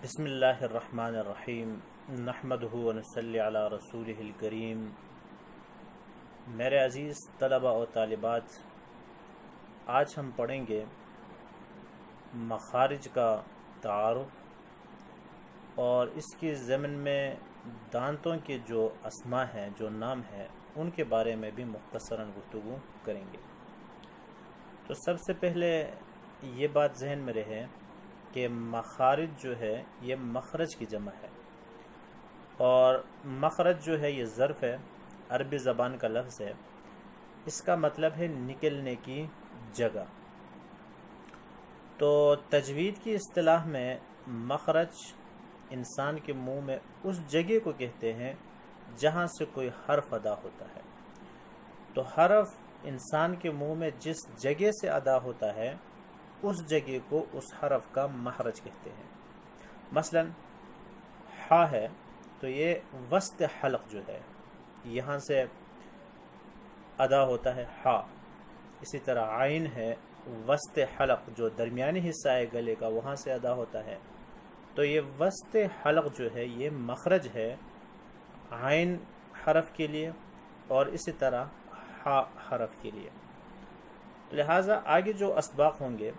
بسم اللہ الرحمن الرحیم نحمدہ و نصلی علی رسولہ الکریم۔ میرے عزیز طلبہ و طالبات، آج ہم پڑھیں گے مخارج کا تعارف اور اس کی ضمن میں دانتوں کے جو اسماء ہیں، جو نام ہیں، ان کے بارے میں بھی مختصراً گفتگو کریں گے۔ تو سب سے پہلے یہ بات ذہن میں رہے کہ مخارج جو ہے یہ مخرج کی جمع ہے، اور مخرج جو ہے یہ ظرف ہے، عربی زبان کا لفظ ہے۔ اس کا مطلب ہے نکلنے کی جگہ۔ تو تجوید کی اصطلاح میں مخرج انسان کے منہ میں اس جگہ کو کہتے ہیں جہاں سے کوئی حرف ادا ہوتا ہے۔ تو حرف انسان کے منہ میں جس جگہ سے ادا ہوتا ہے اس جگہ کو اس حرف کا مخرج کہتے ہیں۔ مثلا حا ہے تو یہ وسط حلق جو ہے یہاں سے ادا ہوتا ہے حا۔ اسی طرح عین ہے، وسط حلق جو درمیانی حصہ ہے گلے کا وہاں سے ادا ہوتا ہے۔ تو یہ وسط حلق جو ہے یہ مخرج ہے عین حرف کے لیے اور اسی طرح حا حرف کے لیے۔ لہٰذا آگے جو اسباق ہوں گے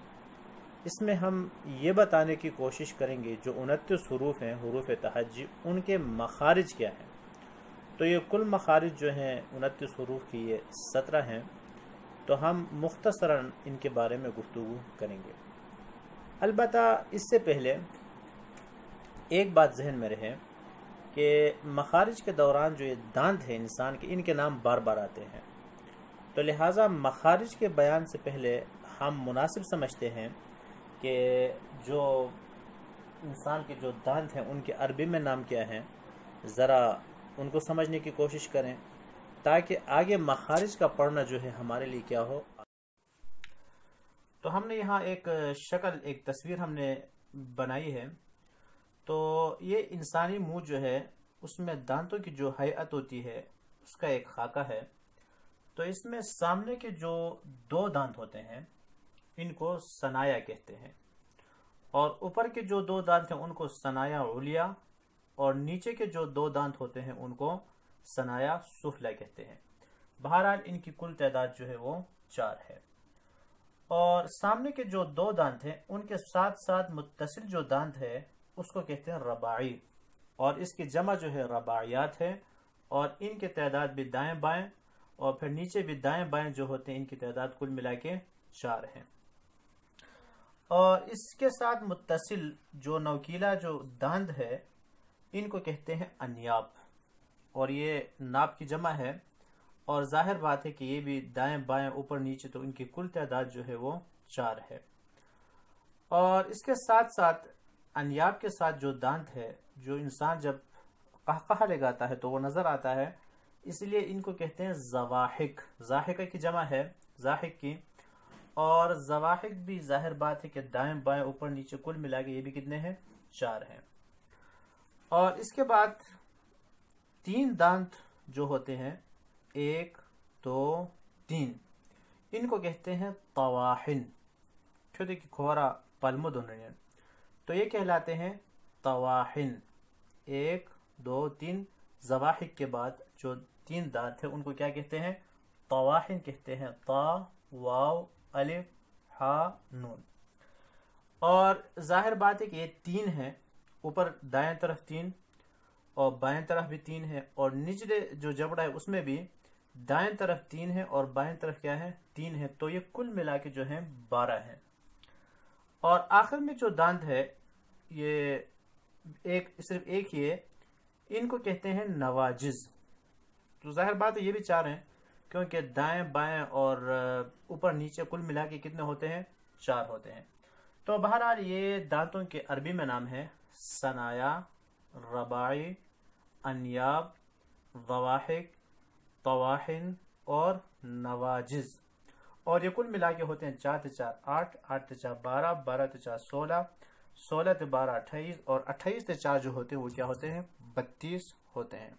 اس میں ہم یہ بتانے کی کوشش کریں گے جو 29 حروف ہیں، حروف تہجی، ان کے مخارج کیا ہیں۔ تو یہ کل مخارج جو ہیں 29 حروف کی یہ 17 ہیں، تو ہم مختصراً ان کے بارے میں گفتگو کریں گے۔ البتہ اس سے پہلے ایک بات ذہن میں رہے کہ مخارج کے دوران جو یہ دانت ہے انسان کے، ان کے نام بار بار آتے ہیں۔ تو لہٰذا مخارج کے بیان سے پہلے ہم مناسب سمجھتے ہیں کہ جو انسان کے جو دانت ہیں ان کے عربی میں نام کیا ہیں، ذرا ان کو سمجھنے کی کوشش کریں تاکہ آگے مخارج کا پڑھنا جو ہے ہمارے لیے کیا ہو۔ تو ہم نے یہاں ایک شکل، ایک تصویر ہم نے بنائی ہے۔ تو یہ انسانی منہ جو ہے اس میں دانتوں کی جو ہیئت ہوتی ہے اس کا ایک خاکہ ہے۔ تو اس میں سامنے کے جو دو دانت ہوتے ہیں ان کو ثنایا کہتے ہیں، اور اوپر کے جو دو دانت ہیں ان کو ثنایا علیا، اور نیچے کے جو دو دانت ہوتے ہیں ان کو ثنایا سفلی کہتے ہیں۔ بہرحال ان کی کل تعداد جو ہے وہ 4 ہے۔ اور سامنے کے جو دو دانت ہیں ان کے ساتھ ساتھ متصل جو دانت ہے اس کو کہتے ہیں رباعی، اور اس کی جمع جو ہے رباعیات ہے، اور ان کی تعداد بھی دائیں بائیں اور پھر نیچے بھی دائیں بائیں جو ہوتے ہیں ان کی تعداد کل ملا کے 4 ہیں۔ اور اس کے ساتھ متصل جو نوکیلا جو داند ہے ان کو کہتے ہیں انیاب، اور یہ ناب کی جمع ہے، اور ظاہر بات ہے کہ یہ بھی دائیں بائیں اوپر نیچے، تو ان کی کل تعداد جو ہے وہ 4 ہے۔ اور اس کے ساتھ ساتھ انیاب کے ساتھ جو دانت ہے، جو انسان جب قہقہہ لگاتا ہے تو وہ نظر آتا ہے، اس لیے ان کو کہتے ہیں زواحق۔ ضاحکہ کی جمع ہے ضاحک کی، اور زواحق بھی ظاہر بات ہے کہ دائیں بائیں اوپر نیچے کل ملا کے یہ بھی کتنے ہیں؟ 4 ہیں۔ اور اس کے بعد 3 دانت جو ہوتے ہیں، 1 2 3، ان کو کہتے ہیں طواحن۔ چھوٹے کی کھورا پلمو دونوں، تو یہ کہلاتے ہیں طواحن۔ 1 2 3 زواحق کے بعد جو 3 دانت ہیں ان کو کیا کہتے ہیں؟ طواحن کہتے ہیں۔ طا واو الف ہا نون۔ اور ظاہر بات ہے کہ یہ 3 ہیں، اوپر دائیں طرف 3 اور بائیں طرف بھی 3 ہے، اور نچلے جو جبڑا ہے اس میں بھی دائیں طرف 3 ہے اور بائیں طرف کیا ہے؟ 3 ہے، تو یہ کل ملا کے جو ہیں 12 ہیں۔ اور آخر میں جو دانت ہے یہ صرف ایک ہی ہے، ان کو کہتے ہیں نواجز۔ تو ظاہر بات ہے یہ بھی 4 ہیں، کیونکہ دائیں بائیں اور اوپر نیچے کل ملا کے کتنے ہوتے ہیں؟ 4 ہوتے ہیں۔ تو بہرحال یہ دانتوں کے عربی میں نام ہے ثنایا، رباعی، انیاب، ضواحق، طواحن اور نواجز، اور یہ کل ملا کے ہوتے ہیں 4 × 4 8، 8 × 4 12، 12 × 4 16، 16 × 12 28، اور 28 × 4 جو ہوتے ہیں وہ کیا ہوتے ہیں؟ 32 ہوتے ہیں۔